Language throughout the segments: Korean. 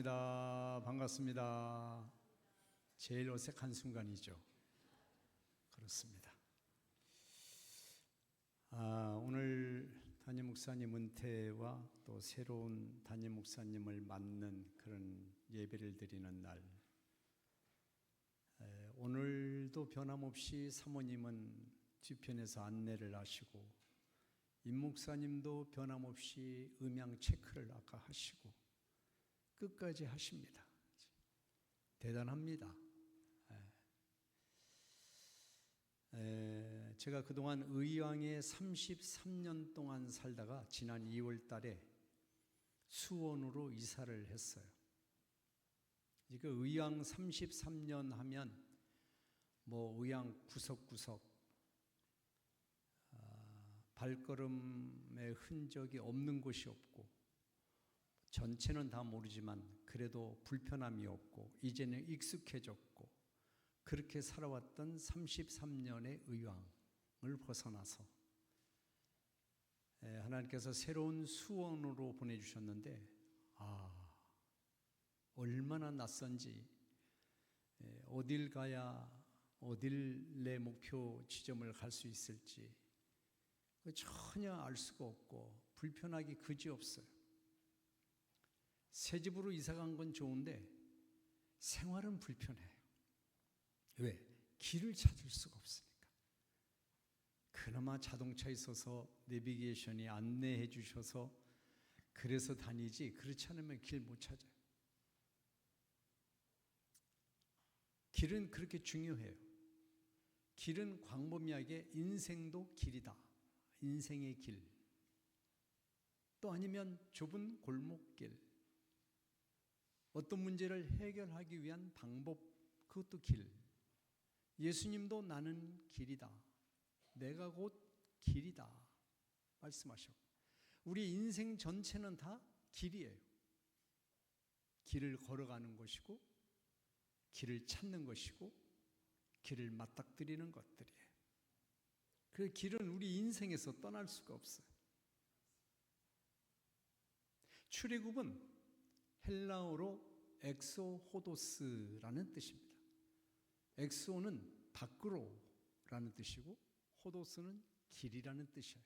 반갑습니다. 제일 어색한 순간이죠. 그렇습니다. 오늘 담임 목사님 은퇴와 또 새로운 담임 목사님을 맞는 그런 예배를 드리는 날. 오늘도 변함없이 사모님은 뒤편에서 안내를 하시고 임 목사님도 변함없이 음향 체크를 아까 하시고 끝까지 하십니다. 대단합니다. 제가 그동안 의왕에 33년 동안 살다가 지난 2월 달에 수원으로 이사를 했어요. 이거 의왕 33년 하면 의왕 구석구석 발걸음의 흔적이 없는 곳이 없고, 전체는 다 모르지만 그래도 불편함이 없고 이제는 익숙해졌고, 그렇게 살아왔던 33년의 의왕을 벗어나서 하나님께서 새로운 수원으로 보내주셨는데 얼마나 낯선지, 어딜 가야 어딜 내 목표 지점을 갈 수 있을지 전혀 알 수가 없고 불편하기 그지없어요. 새 집으로 이사 간 건 좋은데 생활은 불편해요. 왜? 길을 찾을 수가 없으니까. 그나마 자동차 있어서 내비게이션이 안내해 주셔서 그래서 다니지, 그렇지 않으면 길 못 찾아요. 길은 그렇게 중요해요. 길은 광범위하게 인생도 길이다. 인생의 길. 또 아니면 좁은 골목길. 어떤 문제를 해결하기 위한 방법, 그것도 길. 예수님도 나는 길이다. 내가 곧 길이다. 말씀하셨고. 우리 인생 전체는 다 길이에요. 길을 걸어가는 것이고, 길을 찾는 것이고, 길을 맞닥뜨리는 것들이에요. 그 길은 우리 인생에서 떠날 수가 없어요. 출애굽은 헬라어로 엑소호도스라는 뜻입니다. 엑소는 밖으로라는 뜻이고 호도스는 길이라는 뜻이에요.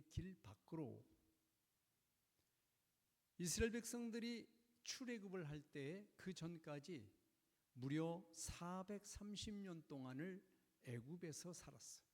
길 밖으로. 이스라엘 백성들이 출애굽을 할 때 그 전까지 무려 430년 동안을 애굽에서 살았어요.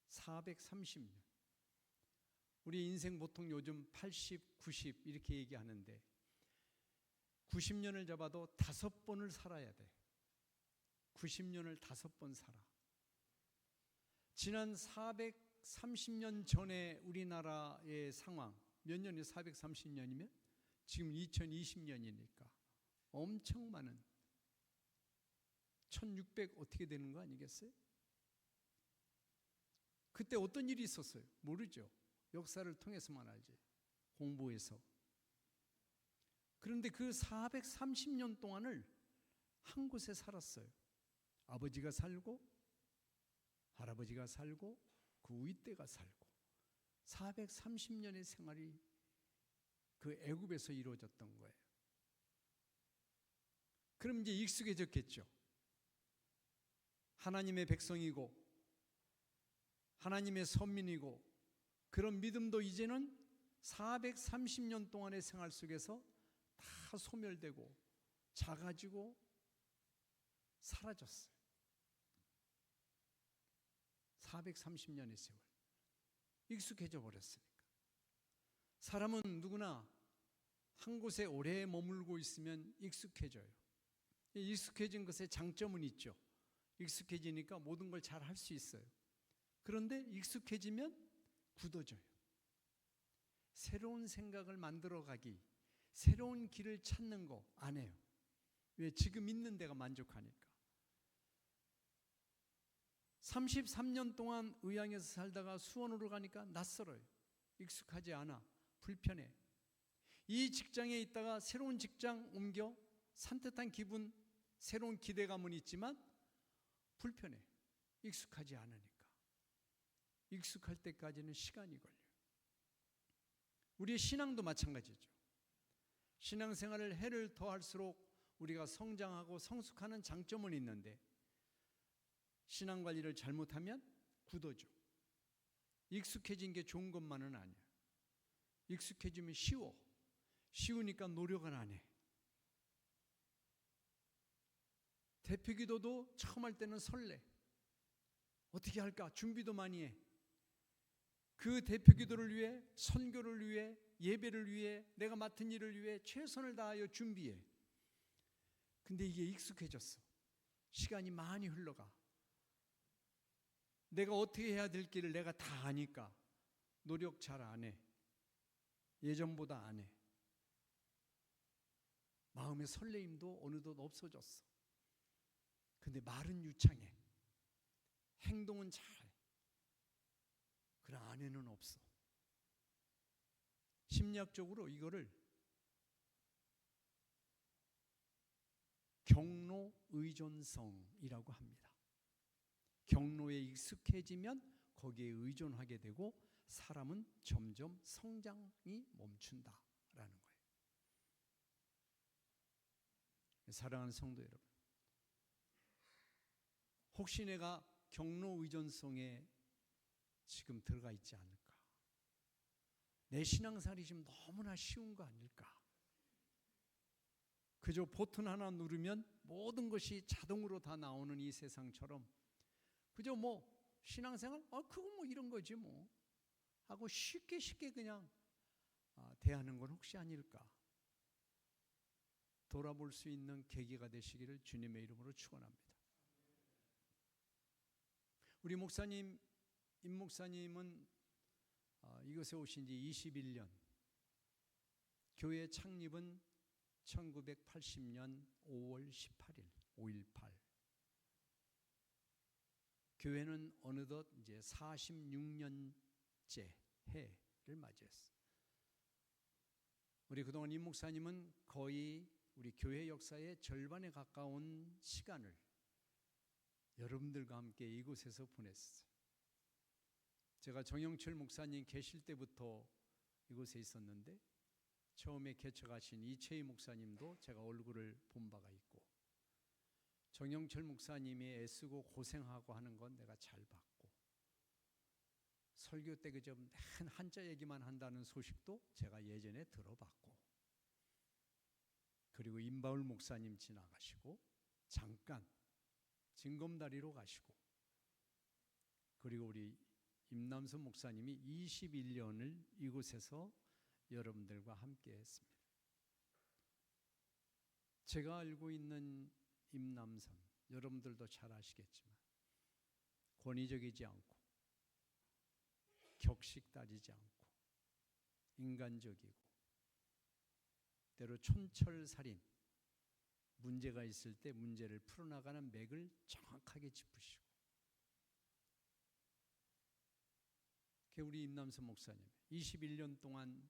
430년. 우리 인생 보통 요즘 80, 90 이렇게 얘기하는데 90년을 잡아도 5번을 살아야 돼. 90년을 5번 살아. 지난 430년 전에 우리나라의 상황, 몇 년이 430년이면 지금 2020년이니까 엄청 많은 1600 어떻게 되는 거 아니겠어요? 그때 어떤 일이 있었어요? 모르죠. 역사를 통해서만 알지. 공부해서. 그런데 그 430년 동안을 한 곳에 살았어요. 아버지가 살고 할아버지가 살고 그 윗대가 살고 430년의 생활이 그 애굽에서 이루어졌던 거예요. 그럼 이제 익숙해졌겠죠. 하나님의 백성이고 하나님의 선민이고 그런 믿음도 이제는 430년 동안의 생활 속에서 다 소멸되고 작아지고 사라졌어요. 430년의 세월. 익숙해져 버렸으니까. 사람은 누구나 한 곳에 오래 머물고 있으면 익숙해져요. 익숙해진 것에 장점은 있죠. 익숙해지니까 모든 걸 잘 할 수 있어요. 그런데 익숙해지면 굳어져요. 새로운 생각을 만들어가기, 새로운 길을 찾는 거 안 해요. 왜? 지금 있는 데가 만족하니까. 33년 동안 의왕에서 살다가 수원으로 가니까 낯설어요. 익숙하지 않아. 불편해. 이 직장에 있다가 새로운 직장 옮겨 산뜻한 기분, 새로운 기대감은 있지만 불편해. 익숙하지 않으니까. 익숙할 때까지는 시간이 걸려요. 우리의 신앙도 마찬가지죠. 신앙생활을 해를 더할수록 우리가 성장하고 성숙하는 장점은 있는데 신앙관리를 잘못하면 굳어져. 익숙해진 게 좋은 것만은 아니야. 익숙해지면 쉬우니까 노력을 안 해. 대표기도도 처음 할 때는 설레. 어떻게 할까? 준비도 많이 해. 그 대표기도를 위해, 선교를 위해, 예배를 위해, 내가 맡은 일을 위해 최선을 다하여 준비해. 근데 이게 익숙해졌어. 시간이 많이 흘러가. 내가 어떻게 해야 될 길을 내가 다 아니까 노력 잘 안 해. 예전보다 안 해. 마음의 설레임도 어느덧 없어졌어. 근데 말은 유창해. 행동은 잘해. 그러나 안에는 없어. 심리학적으로 이거를 경로 의존성이라고 합니다. 경로에 익숙해지면 거기에 의존하게 되고 사람은 점점 성장이 멈춘다라는 거예요. 사랑하는 성도 여러분, 혹시 내가 경로 의존성에 지금 들어가 있지 않을까? 내 신앙생활이 지금 너무나 쉬운 거 아닐까? 그저 버튼 하나 누르면 모든 것이 자동으로 다 나오는 이 세상처럼 그저 신앙생활? 그거 이런 거지 하고 쉽게 그냥 대하는 건 혹시 아닐까? 돌아볼 수 있는 계기가 되시기를 주님의 이름으로 축원합니다. 우리 목사님, 임 목사님은 이곳에 오신 지 21년, 교회 창립은 1980년 5월 18일, 5.18. 교회는 어느덧 이제 46년째 해를 맞이했어요. 우리 그동안 임 목사님은 거의 우리 교회 역사의 절반에 가까운 시간을 여러분들과 함께 이곳에서 보냈어요. 제가 정영철 목사님 계실 때부터 이곳에 있었는데 처음에 개척하신 이채희 목사님도 제가 얼굴을 본 바가 있고 정영철 목사님이 애쓰고 고생하고 하는 건 내가 잘 봤고 설교 때 그저 맨 한자 얘기만 한다는 소식도 제가 예전에 들어봤고 그리고 임바울 목사님 지나가시고 잠깐 징검다리로 가시고 그리고 우리 임남선 목사님이 21년을 이곳에서 여러분들과 함께 했습니다. 제가 알고 있는 임남선, 여러분들도 잘 아시겠지만 권위적이지 않고 격식 따지지 않고 인간적이고 때로 촌철살인, 문제가 있을 때 문제를 풀어나가는 맥을 정확하게 짚으시고 우리 임남선 목사님 21년 동안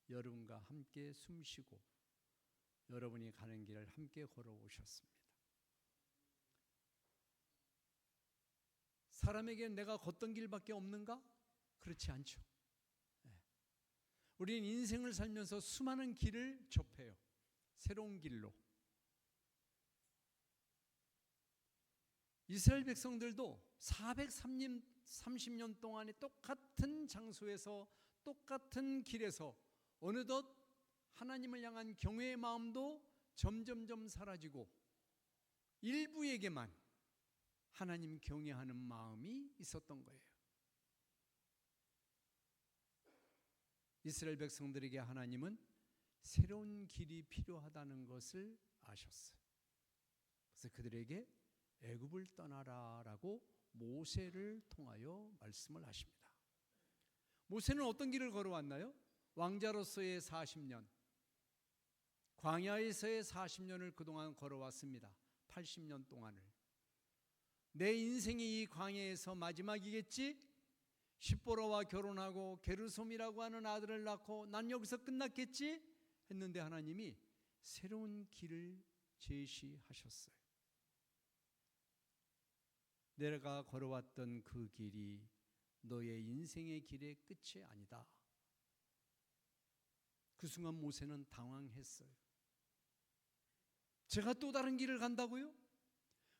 여러분과 함께 숨쉬고 여러분이 가는 길을 함께 걸어오셨습니다. 사람에게는 내가 걷던 길밖에 없는가? 그렇지 않죠. 우리는 인생을 살면서 수많은 길을 접해요. 새로운 길로. 이스라엘 백성들도 430년 동안에 똑같은 장소에서 똑같은 길에서 어느덧 하나님을 향한 경외의 마음도 점점점 사라지고 일부에게만 하나님 경외하는 마음이 있었던 거예요. 이스라엘 백성들에게 하나님은 새로운 길이 필요하다는 것을 아셨어요. 그래서 그들에게 애굽을 떠나라라고 모세를 통하여 말씀을 하십니다. 모세는 어떤 길을 걸어왔나요? 왕자로서의 40년, 광야에서의 40년을 그동안 걸어왔습니다. 80년 동안을. 내 인생이 이 광야에서 마지막이겠지? 십보라와 결혼하고 게르솜이라고 하는 아들을 낳고 난 여기서 끝났겠지? 했는데 하나님이 새로운 길을 제시하셨어요. 내가 걸어왔던 그 길이 너의 인생의 길의 끝이 아니다. 그 순간 모세는 당황했어요. 제가 또 다른 길을 간다고요?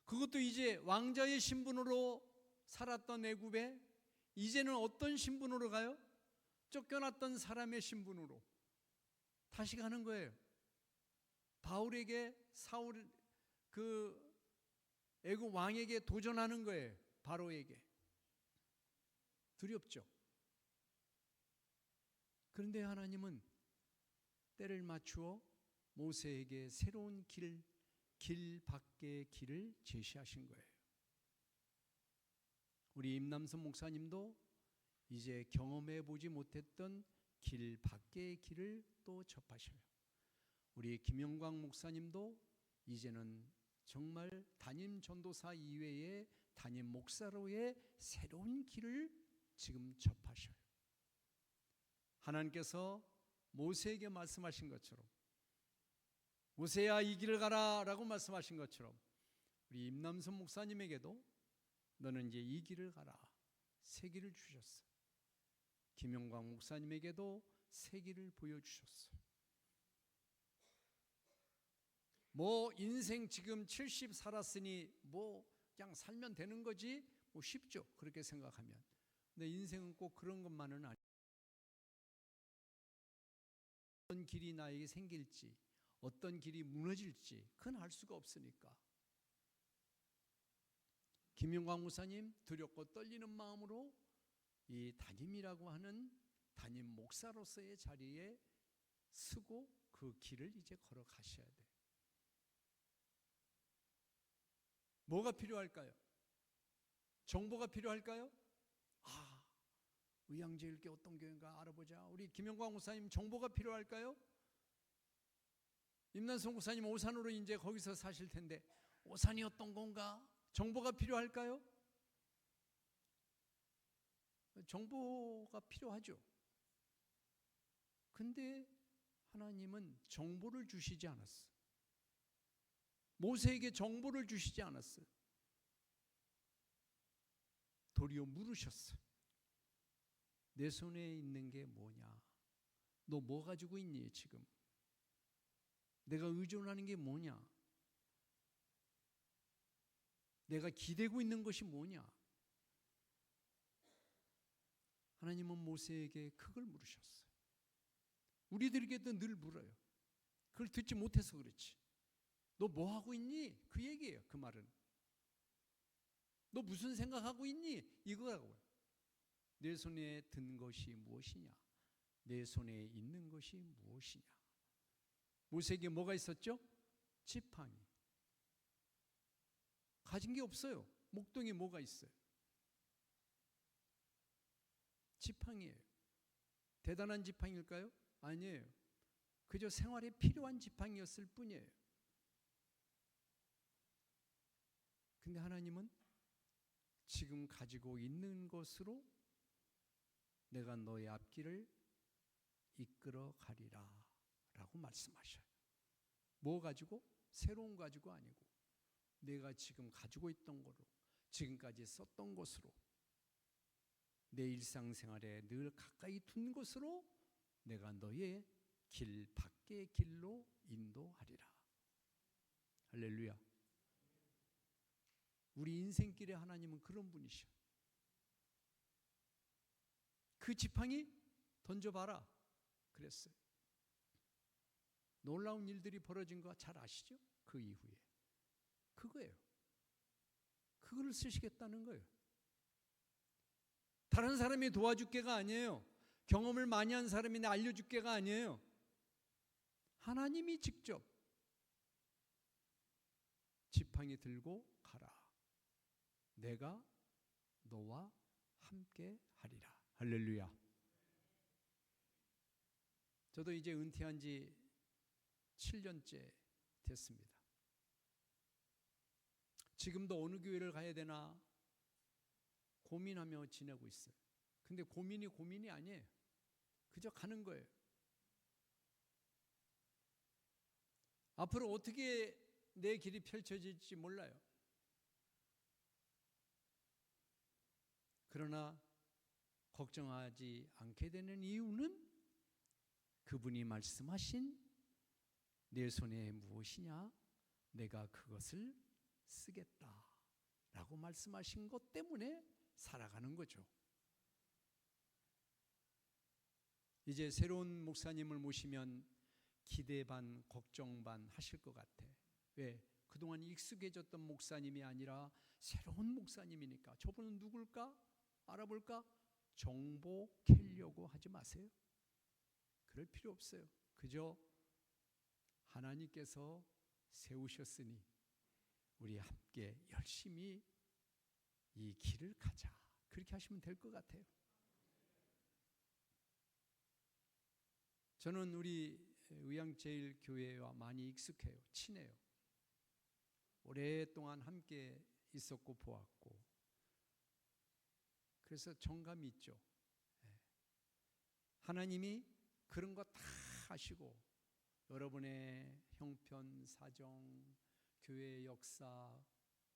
그것도 이제 왕자의 신분으로 살았던 애굽에 이제는 어떤 신분으로 가요? 쫓겨났던 사람의 신분으로 다시 가는 거예요. 바울에게 사울 그 애굽 왕에게 도전하는 거예요. 바로에게. 두렵죠. 그런데 하나님은 때를 맞추어 모세에게 새로운 길 밖의 길을 제시하신 거예요. 우리 임남선 목사님도 이제 경험해 보지 못했던 길 밖의 길을 또 접하셔요. 우리 김영광 목사님도 이제는 정말 담임 전도사 이외에 담임 목사로의 새로운 길을 지금 접하셔요. 하나님께서 모세에게 말씀하신 것처럼, 모세야 이 길을 가라 라고 말씀하신 것처럼 우리 임남선 목사님에게도 너는 이제 이 길을 가라, 새 길을 주셨어요. 김영광 목사님에게도 새 길을 보여주셨어요. 뭐 인생 지금 70 살았으니 뭐 그냥 살면 되는 거지, 뭐 쉽죠, 그렇게 생각하면. 근데 인생은 꼭 그런 것만은 아니에요. 어떤 길이 나에게 생길지, 어떤 길이 무너질지 그건 알 수가 없으니까. 김영광 목사님 두렵고 떨리는 마음으로 이 담임이라고 하는 담임 목사로서의 자리에 서고 그 길을 이제 걸어가셔야 돼요. 뭐가 필요할까요? 정보가 필요할까요? 의양제일교 어떤 교회인가 알아보자. 우리 김영광 목사님 정보가 필요할까요? 임난성 목사님 오산으로 이제 거기서 사실 텐데 오산이 어떤 건가? 정보가 필요할까요? 정보가 필요하죠. 근데 하나님은 정보를 주시지 않았어요. 모세에게 정보를 주시지 않았어요. 도리어 물으셨어요. 내 손에 있는 게 뭐냐? 너 뭐 가지고 있니 지금? 내가 의존하는 게 뭐냐? 내가 기대고 있는 것이 뭐냐? 하나님은 모세에게 그걸 물으셨어요. 우리들에게도 늘 물어요. 그걸 듣지 못해서 그렇지. 너 뭐 하고 있니? 그 얘기예요. 그 말은. 너 무슨 생각하고 있니? 이거라고요. 내 손에 든 것이 무엇이냐? 내 손에 있는 것이 무엇이냐? 모세에게 뭐가 있었죠? 지팡이. 가진 게 없어요. 목동에 뭐가 있어요? 지팡이예요. 대단한 지팡이일까요? 아니에요. 그저 생활에 필요한 지팡이였을 뿐이에요. 근데 하나님은 지금 가지고 있는 것으로 내가 너의 앞길을 이끌어 가리라 라고 말씀하셔요. 뭐 가지고? 새로운 거 가지고 아니고 내가 지금 가지고 있던 거로, 지금까지 썼던 것으로, 내 일상생활에 늘 가까이 둔 것으로 내가 너의 길 밖의 길로 인도하리라. 할렐루야. 우리 인생길에 하나님은 그런 분이셔. 그 지팡이 던져봐라 그랬어요. 놀라운 일들이 벌어진 거 잘 아시죠? 그 이후에 그거예요. 그걸 쓰시겠다는 거예요. 다른 사람이 도와줄 게가 아니에요. 경험을 많이 한 사람이 알려줄 게가 아니에요. 하나님이 직접 지팡이 들고 가라. 내가 너와 함께 하리라. 할렐루야. 저도 이제 은퇴한 지 7년째 됐습니다. 지금도 어느 교회를 가야 되나 고민하며 지내고 있어요. 근데 고민이 아니에요. 그저 가는 거예요. 앞으로 어떻게 내 길이 펼쳐질지 몰라요. 그러나 걱정하지 않게 되는 이유는 그분이 말씀하신 내 손에 무엇이냐? 내가 그것을 쓰겠다라고 말씀하신 것 때문에 살아가는 거죠. 이제 새로운 목사님을 모시면 기대 반 걱정 반 하실 것 같아. 왜? 그동안 익숙해졌던 목사님이 아니라 새로운 목사님이니까. 저분은 누굴까? 알아볼까? 정보 캐려고 하지 마세요. 그럴 필요 없어요. 그저 하나님께서 세우셨으니 우리 함께 열심히 이 길을 가자. 그렇게 하시면 될 것 같아요. 저는 우리 의양제일교회와 많이 익숙해요. 친해요. 오랫동안 함께 있었고 보았고, 그래서 정감이 있죠. 하나님이 그런 거 다 하시고 여러분의 형편, 사정, 교회의 역사,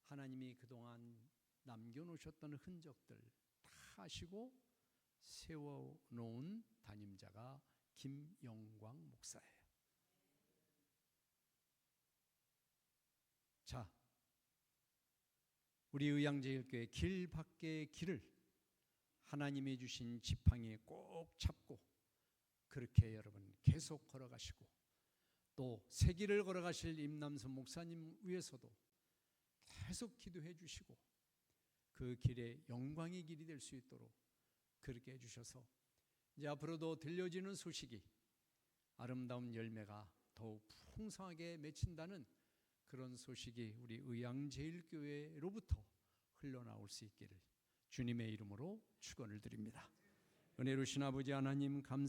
하나님이 그동안 남겨놓으셨던 흔적들 다 하시고 세워놓은 담임자가 김영광 목사예요. 자, 우리 의양제일교회 길 밖의 길을 하나님이 주신 지팡이에 꼭 잡고 그렇게 여러분 계속 걸어가시고, 또 새 길을 걸어가실 임남선 목사님 위해서도 계속 기도해 주시고 그 길에 영광의 길이 될 수 있도록 그렇게 해주셔서 이제 앞으로도 들려지는 소식이 아름다운 열매가 더욱 풍성하게 맺힌다는 그런 소식이 우리 의양제일교회로부터 흘러나올 수 있기를 주님의 이름으로 축원을 드립니다. 은혜로우신 아버지 하나님 감사합니다.